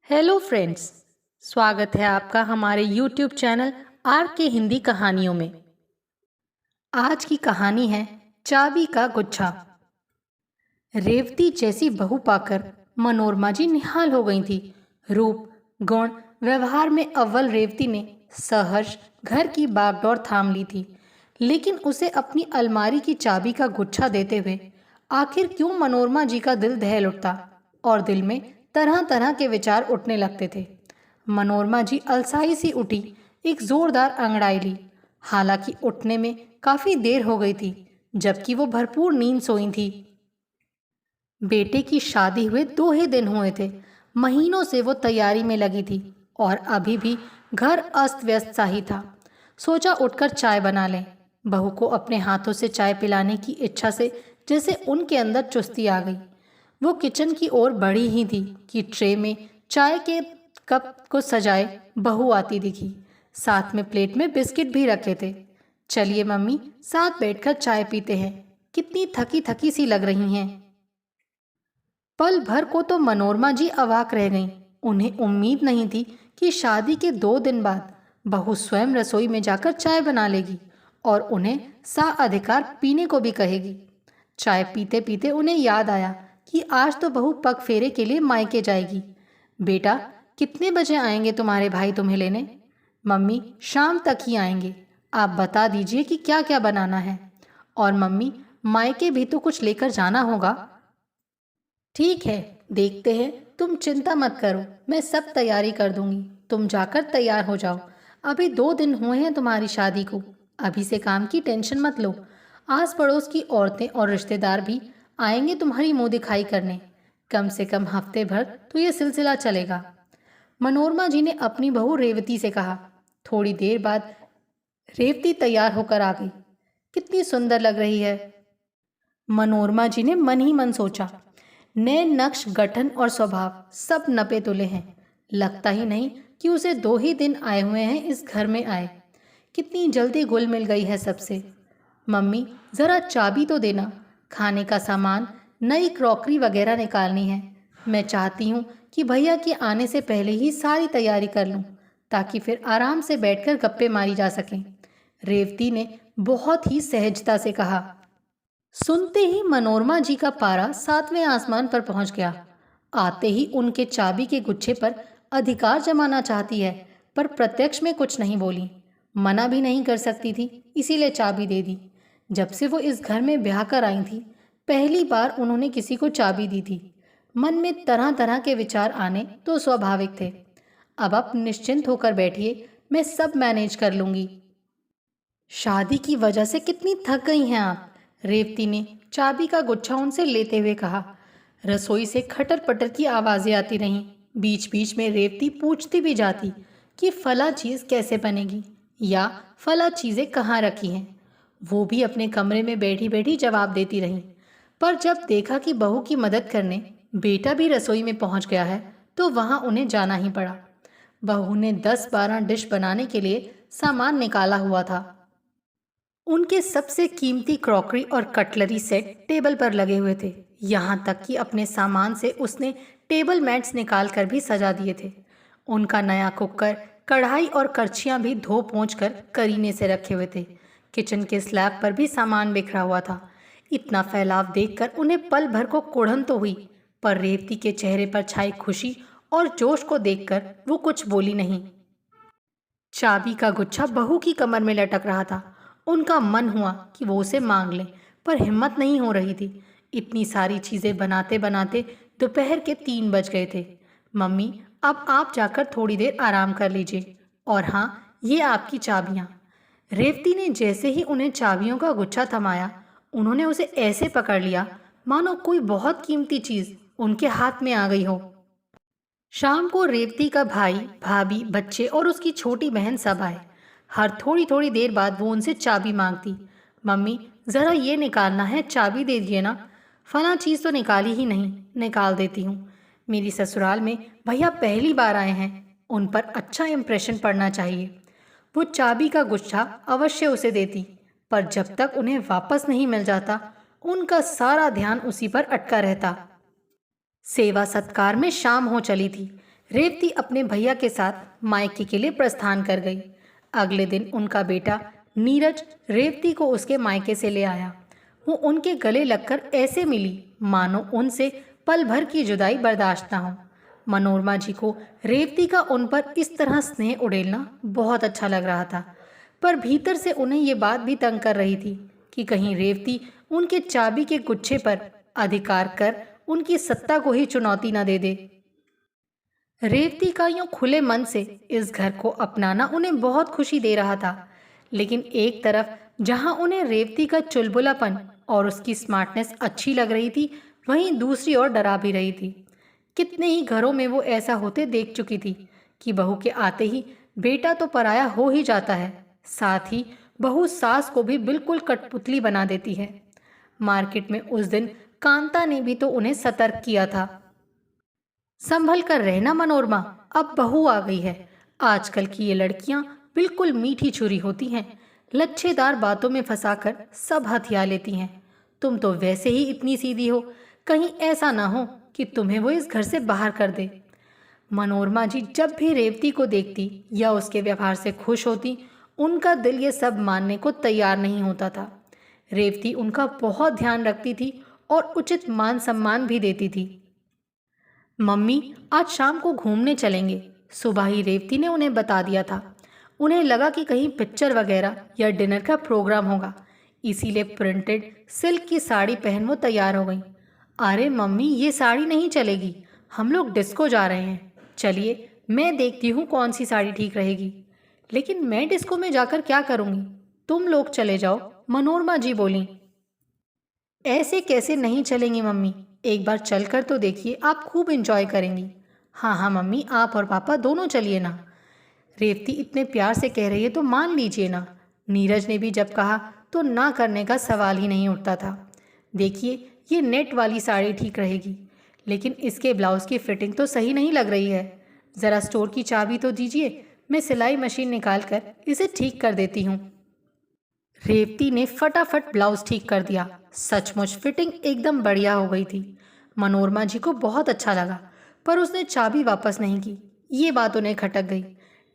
Hello friends. स्वागत है आपका हमारे यूट्यूब चैनल आर के हिंदी कहानियों में। आज की कहानी है चाबी का गुच्छा। रेवती जैसी बहू पाकर मनोरमा जी निहाल हो गई थी। रूप, गुण, व्यवहार में अव्वल रेवती ने सहर्ष घर की बागडोर थाम ली थी। लेकिन उसे अपनी अलमारी की चाबी का गुच्छा देते हुए आखिर क्यों मनोरमा जी का दिल दहल उठता और दिल में तरह तरह के विचार उठने लगते थे। मनोरमा जी अलसाई सी उठी, एक जोरदार अंगड़ाई ली। हालांकि उठने में काफी देर हो गई थी, जबकि वो भरपूर नींद सोई थी। बेटे की शादी हुए 2 ही दिन हुए थे। महीनों से वो तैयारी में लगी थी और अभी भी घर अस्त व्यस्त सा ही था। सोचा उठकर चाय बना लें। बहू को अपने हाथों से चाय पिलाने की इच्छा से जैसे उनके अंदर चुस्ती आ गई। वो किचन की ओर बढ़ी ही थी कि ट्रे में चाय के कप को सजाए बहू आती दिखी। साथ में प्लेट में बिस्किट भी रखे थे। चलिए मम्मी, साथ बैठकर चाय पीते हैं। कितनी थकी थकी सी लग रही हैं। पल भर को तो मनोरमा जी अवाक रह गईं। उन्हें उम्मीद नहीं थी कि शादी के 2 दिन बाद बहू स्वयं रसोई में जाकर चाय बना लेगी और उन्हें अधिकार पीने को भी कहेगी। चाय पीते पीते उन्हें याद आया कि आज तो बहू पग फेरे के लिए मायके जाएगी। बेटा, कितने बजे आएंगे तुम्हारे भाई तुम्हें लेने? मम्मी, शाम तक ही आएंगे। आप बता दीजिए कि क्या क्या बनाना है। और मम्मी, मायके भी तो कुछ लेकर जाना होगा। ठीक है, देखते हैं। तुम चिंता मत करो, मैं सब तैयारी कर दूंगी। तुम जाकर तैयार हो जाओ। अभी 2 दिन हुए हैं तुम्हारी शादी को। अभी से काम की टेंशन मत लो। आस पड़ोस की औरतें और रिश्तेदार भी आएंगे तुम्हारी मुंह दिखाई करने। कम से कम हफ्ते भर तो ये सिलसिला चलेगा। मनोरमा जी ने अपनी बहू रेवती से कहा। थोड़ी देर बाद रेवती तैयार होकर आ गई। कितनी सुंदर लग रही है। मनोरमा जी ने मन ही मन सोचा। नए नक्श, गठन और स्वभाव सब नपे तुले हैं। लगता ही नहीं कि उसे 2 ही दिन आए हुए हैं इस घर में आए। कितनी जल्दी घुल मिल गई है सबसे। मम्मी, जरा चाबी तो देना। खाने का सामान, नई क्रॉकरी वगैरह निकालनी है। मैं चाहती हूँ कि भैया के आने से पहले ही सारी तैयारी कर लूँ, ताकि फिर आराम से बैठकर गप्पे मारी जा सकें। रेवती ने बहुत ही सहजता से कहा। सुनते ही मनोरमा जी का पारा 7वें आसमान पर पहुंच गया। आते ही उनके चाबी के गुच्छे पर अधिकार जमाना चाहती है, पर प्रत्यक्ष में कुछ नहीं बोली। मना भी नहीं कर सकती थी, इसीलिए चाबी दे दी। जब से वो इस घर में ब्याह कर आई थी, पहली बार उन्होंने किसी को चाबी दी थी। मन में तरह तरह के विचार आने तो स्वाभाविक थे। अब आप निश्चिंत होकर बैठिए, मैं सब मैनेज कर लूंगी। शादी की वजह से कितनी थक गई हैं आप? रेवती ने चाबी का गुच्छा उनसे लेते हुए कहा। रसोई से खटर पटर की आवाजें आती रहीं। बीच बीच में रेवती पूछती भी जाती कि फला चीज कैसे बनेगी या फला चीजें कहाँ रखी हैं। वो भी अपने कमरे में बैठी बैठी जवाब देती रहीं। पर जब देखा कि बहू की मदद करने बेटा भी रसोई में पहुंच गया है, तो वहां उन्हें जाना ही पड़ा। बहू ने 10-12 डिश बनाने के लिए सामान निकाला हुआ था। उनके सबसे कीमती क्रॉकरी और कटलरी सेट टेबल पर लगे हुए थे। यहाँ तक कि अपने सामान से उसने टेबल मैट्स निकाल कर भी सजा दिए थे। उनका नया कुकर, कढ़ाई और करछियाँ भी धो पोंछ कर करीने से रखे हुए थे। किचन के स्लैब पर भी सामान बिखरा हुआ था। इतना फैलाव देखकर उन्हें पल भर को कुढ़न तो हुई, पर रेवती के चेहरे पर छाई खुशी और जोश को देखकर वो कुछ बोली नहीं। चाबी का गुच्छा बहू की कमर में लटक रहा था। उनका मन हुआ कि वो उसे मांग लें, पर हिम्मत नहीं हो रही थी। इतनी सारी चीजें बनाते बनाते दोपहर के 3 बज गए थे। मम्मी, अब आप जाकर थोड़ी देर आराम कर लीजिए। और हाँ, ये आपकी चाबियाँ। रेवती ने जैसे ही उन्हें चाबियों का गुच्छा थमाया, उन्होंने उसे ऐसे पकड़ लिया मानो कोई बहुत कीमती चीज उनके हाथ में आ गई हो। शाम को रेवती का भाई, भाभी, बच्चे और उसकी छोटी बहन सब आए। हर थोड़ी थोड़ी देर बाद वो उनसे चाबी मांगती। मम्मी, जरा ये निकालना है, चाबी दे दिए ना। फला चीज़ तो निकाली ही नहीं। निकाल देती हूँ। मेरी ससुराल में भैया पहली बार आए हैं, उन पर अच्छा इम्प्रेशन पड़ना चाहिए। वो चाबी का गुच्छा अवश्य उसे देती, पर जब तक उन्हें वापस नहीं मिल जाता, उनका सारा ध्यान उसी पर अटका रहता। सेवा सत्कार में शाम हो चली थी। रेवती अपने भैया के साथ मायके के लिए प्रस्थान कर गई। अगले दिन उनका बेटा नीरज रेवती को उसके मायके से ले आया। वो उनके गले लगकर ऐसे मिली मानो उनसे पल भर की जुदाई बर्दाश्त ना हो। मनोरमा जी को रेवती का उन पर इस तरह स्नेह उड़ेलना बहुत अच्छा लग रहा था, पर भीतर से उन्हें ये बात भी तंग कर रही थी कि कहीं रेवती उनके चाबी के गुच्छे पर अधिकार कर उनकी सत्ता को ही चुनौती न दे दे। रेवती का यूं खुले मन से इस घर को अपनाना उन्हें बहुत खुशी दे रहा था, लेकिन एक तरफ जहां उन्हें रेवती का चुलबुलापन और उसकी स्मार्टनेस अच्छी लग रही थी, वहीं दूसरी ओर डरा भी रही थी। कितने ही घरों में वो ऐसा होते देख चुकी थी कि बहू के आते ही बेटा तो पराया हो ही जाता है, साथ ही बहू सास को भी बिल्कुल कठपुतली बना देती है। मार्केट में उस दिन कांता ने भी तो उन्हें सतर्क किया था, संभल कर रहना मनोरमा, अब बहू आ गई है। आजकल की ये लड़कियां बिल्कुल मीठी छुरी होती हैं, लच्छेदार बातों में फंसाकर सब हथिया लेती हैं। तुम तो वैसे ही इतनी सीधी हो, कहीं ऐसा ना हो कि तुम्हें वो इस घर से बाहर कर दे। मनोरमा जी जब भी रेवती को देखती या उसके व्यवहार से खुश होती, उनका दिल ये सब मानने को तैयार नहीं होता था। रेवती उनका बहुत ध्यान रखती थी और उचित मान सम्मान भी देती थी। मम्मी, आज शाम को घूमने चलेंगे, सुबह ही रेवती ने उन्हें बता दिया था। उन्हें लगा कि कहीं पिक्चर वगैरह या डिनर का प्रोग्राम होगा, इसीलिए प्रिंटेड सिल्क की साड़ी पहन वो तैयार हो गई। अरे मम्मी, ये साड़ी नहीं चलेगी, हम लोग डिस्को जा रहे हैं। चलिए मैं देखती हूँ कौन सी साड़ी ठीक रहेगी। लेकिन मैं डिस्को में जाकर क्या करूँगी, तुम लोग चले जाओ, मनोरमा जी बोली। ऐसे कैसे नहीं चलेंगी मम्मी, एक बार चलकर तो देखिए, आप खूब एंजॉय करेंगी। हाँ हाँ मम्मी, आप और पापा दोनों चलिए ना। रेवती इतने प्यार से कह रही है तो मान लीजिए ना। नीरज ने भी जब कहा तो ना करने का सवाल ही नहीं उठता था। देखिए, ये नेट वाली साड़ी ठीक रहेगी, लेकिन इसके ब्लाउज की फिटिंग तो सही नहीं लग रही है। ज़रा स्टोर की चाबी तो दीजिए, मैं सिलाई मशीन निकाल कर इसे ठीक कर देती हूँ। रेवती ने फटाफट ब्लाउज ठीक कर दिया। सचमुच फिटिंग एकदम बढ़िया हो गई थी। मनोरमा जी को बहुत अच्छा लगा, पर उसने चाबी वापस नहीं की। ये बात उन्हें खटक गई।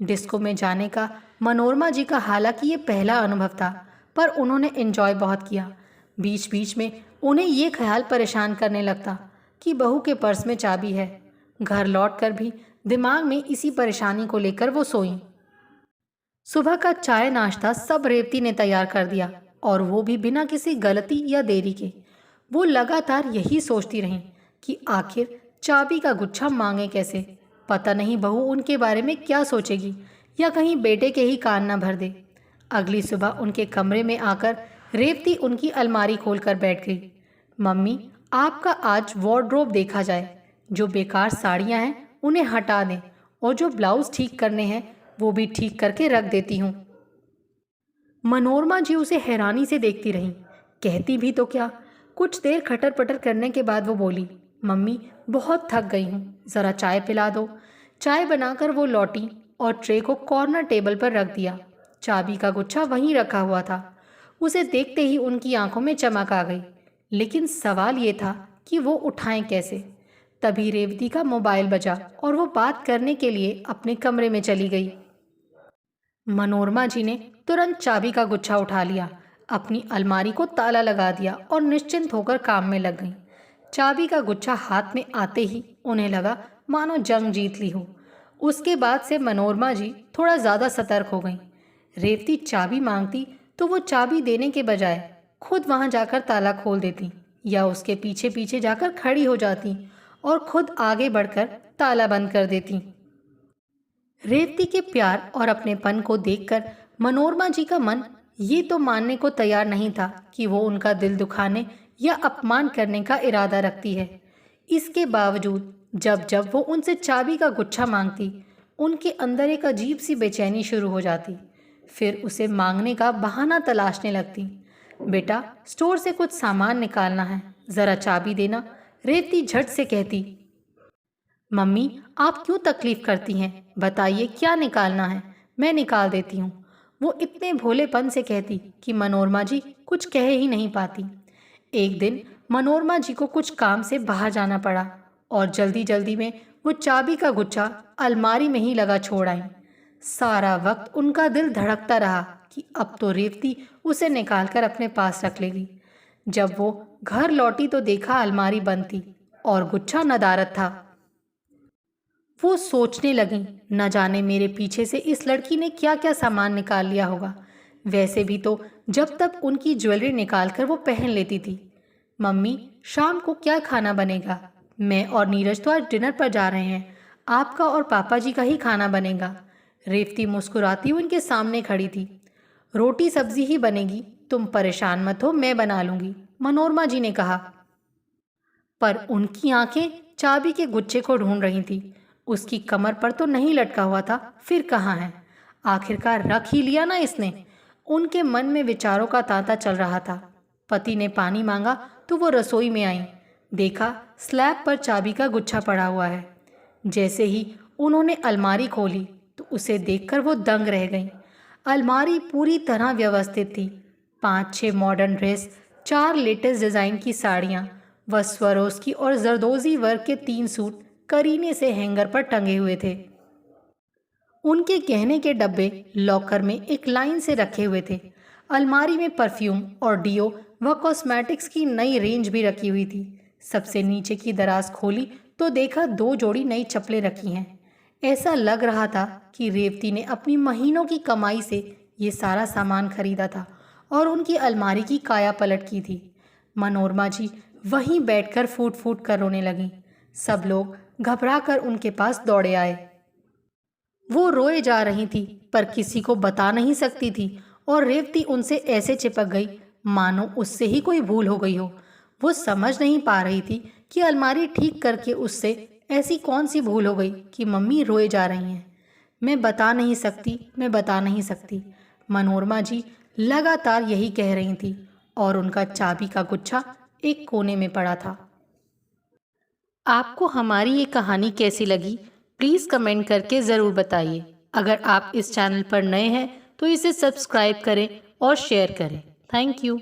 डिस्को में जाने का मनोरमा जी का हालांकि ये पहला अनुभव था, पर उन्होंने एंजॉय बहुत किया। बीच बीच में उन्हें ये ख्याल परेशान करने लगता कि बहू के पर्स में चाबी है। घर लौटकर भी दिमाग में इसी परेशानी को लेकर वो सोईं। सुबह का चाय नाश्ता सब रेवती ने तैयार कर दिया, और वो भी बिना किसी गलती या देरी के। वो लगातार यही सोचती रहीं कि आखिर चाबी का गुच्छा मांगे कैसे। पता नहीं बहू उनके बारे में क्या सोचेगी, या कहीं बेटे के ही कान न भर दे। अगली सुबह उनके कमरे में आकर रेवती उनकी अलमारी खोलकर बैठ गई। मम्मी, आपका आज वार्डरोब देखा जाए। जो बेकार साड़ियाँ हैं उन्हें हटा दें, और जो ब्लाउज ठीक करने हैं वो भी ठीक करके रख देती हूँ। मनोरमा जी उसे हैरानी से देखती रहीं। कहती भी तो क्या। कुछ देर खटर पटर करने के बाद वो बोली, मम्मी बहुत थक गई हूँ, ज़रा चाय पिला दो। चाय बनाकर वो लौटी और ट्रे को कॉर्नर टेबल पर रख दिया। चाबी का गुच्छा वहीं रखा हुआ था। उसे देखते ही उनकी आंखों में चमक आ गई, लेकिन सवाल ये था कि वो उठाएं कैसे। तभी रेवती का मोबाइल बजा और वो बात करने के लिए अपने कमरे में चली गई। मनोरमा जी ने तुरंत चाबी का गुच्छा उठा लिया, अपनी अलमारी को ताला लगा दिया और निश्चिंत होकर काम में लग गईं। चाबी का गुच्छा हाथ में आते ही उन्हें लगा मानो जंग जीत ली हो। उसके बाद से मनोरमा जी थोड़ा ज़्यादा सतर्क हो गईं। रेवती चाबी मांगती तो वो चाबी देने के बजाय खुद वहां जाकर ताला खोल देती, या उसके पीछे पीछे जाकर खड़ी हो जाती और खुद आगे बढ़कर ताला बंद कर देती। रेवती के प्यार और अपनेपन को देखकर मनोरमा जी का मन ये तो मानने को तैयार नहीं था कि वो उनका दिल दुखाने या अपमान करने का इरादा रखती है। इसके बावजूद जब जब वो उनसे चाबी का गुच्छा मांगती, उनके अंदर एक अजीब सी बेचैनी शुरू हो जाती। फिर उसे मांगने का बहाना तलाशने लगती। बेटा, स्टोर से कुछ सामान निकालना है, ज़रा चाबी देना, रेवती झट से कहती। मम्मी, आप क्यों तकलीफ करती हैं, बताइए क्या निकालना है, मैं निकाल देती हूँ। वो इतने भोलेपन से कहती कि मनोरमा जी कुछ कह ही नहीं पाती। एक दिन मनोरमा जी को कुछ काम से बाहर जाना पड़ा, और जल्दी जल्दी में वो चाबी का गुच्छा अलमारी में ही लगा छोड़ आईं। सारा वक्त उनका दिल धड़कता रहा कि अब तो रेवती उसे निकालकर अपने पास रख लेगी। जब वो घर लौटी तो देखा अलमारी बंद थी और गुच्छा नदारद था। वो सोचने लगी, न जाने मेरे पीछे से इस लड़की ने क्या क्या सामान निकाल लिया होगा। वैसे भी तो जब तक उनकी ज्वेलरी निकालकर वो पहन लेती थी। मम्मी, शाम को क्या खाना बनेगा? मैं और नीरज तो आज डिनर पर जा रहे हैं। आपका और पापा जी का ही खाना बनेगा। रेवती मुस्कुराती हुई उनके सामने खड़ी थी। रोटी सब्जी ही बनेगी, तुम परेशान मत हो, मैं बना लूंगी, मनोरमा जी ने कहा। पर उनकी आंखें चाबी के गुच्छे को ढूंढ रही थी। उसकी कमर पर तो नहीं लटका हुआ था, फिर कहाँ है? आखिरकार रख ही लिया ना इसने। उनके मन में विचारों का तांता चल रहा था। पति ने पानी मांगा तो वो रसोई में आई। देखा स्लैब पर चाबी का गुच्छा पड़ा हुआ है। जैसे ही उन्होंने अलमारी खोली तो उसे देखकर वो दंग रह गईं। अलमारी पूरी तरह व्यवस्थित थी। 5-6 मॉडर्न ड्रेस, 4 लेटेस्ट डिज़ाइन की साड़ियाँ व स्वरोस्की और जरदोजी वर्क के 3 सूट करीने से हैंगर पर टंगे हुए थे। उनके गहने के डब्बे लॉकर में एक लाइन से रखे हुए थे। अलमारी में परफ्यूम और डियो व कॉस्मेटिक्स की नई रेंज भी रखी हुई थी। सबसे नीचे की दराज खोली तो देखा 2 जोड़ी नई चप्पलें रखी हैं। ऐसा लग रहा था कि रेवती ने अपनी महीनों की कमाई से ये सारा सामान खरीदा था और उनकी अलमारी की काया पलट की थी। मनोरमा जी वहीं बैठकर फूट फूट कर रोने लगीं। सब लोग घबराकर उनके पास दौड़े आए। वो रोए जा रही थी पर किसी को बता नहीं सकती थी और रेवती उनसे ऐसे चिपक गई मानो उससे ही कोई भूल हो गई हो। वो समझ नहीं पा रही थी कि अलमारी ठीक करके उससे ऐसी कौन सी भूल हो गई कि मम्मी रोए जा रही हैं। मैं बता नहीं सकती, मैं बता नहीं सकती, मनोरमा जी लगातार यही कह रही थी और उनका चाबी का गुच्छा एक कोने में पड़ा था। आपको हमारी ये कहानी कैसी लगी, प्लीज़ कमेंट करके ज़रूर बताइए। अगर आप इस चैनल पर नए हैं तो इसे सब्सक्राइब करें और शेयर करें। Thank you.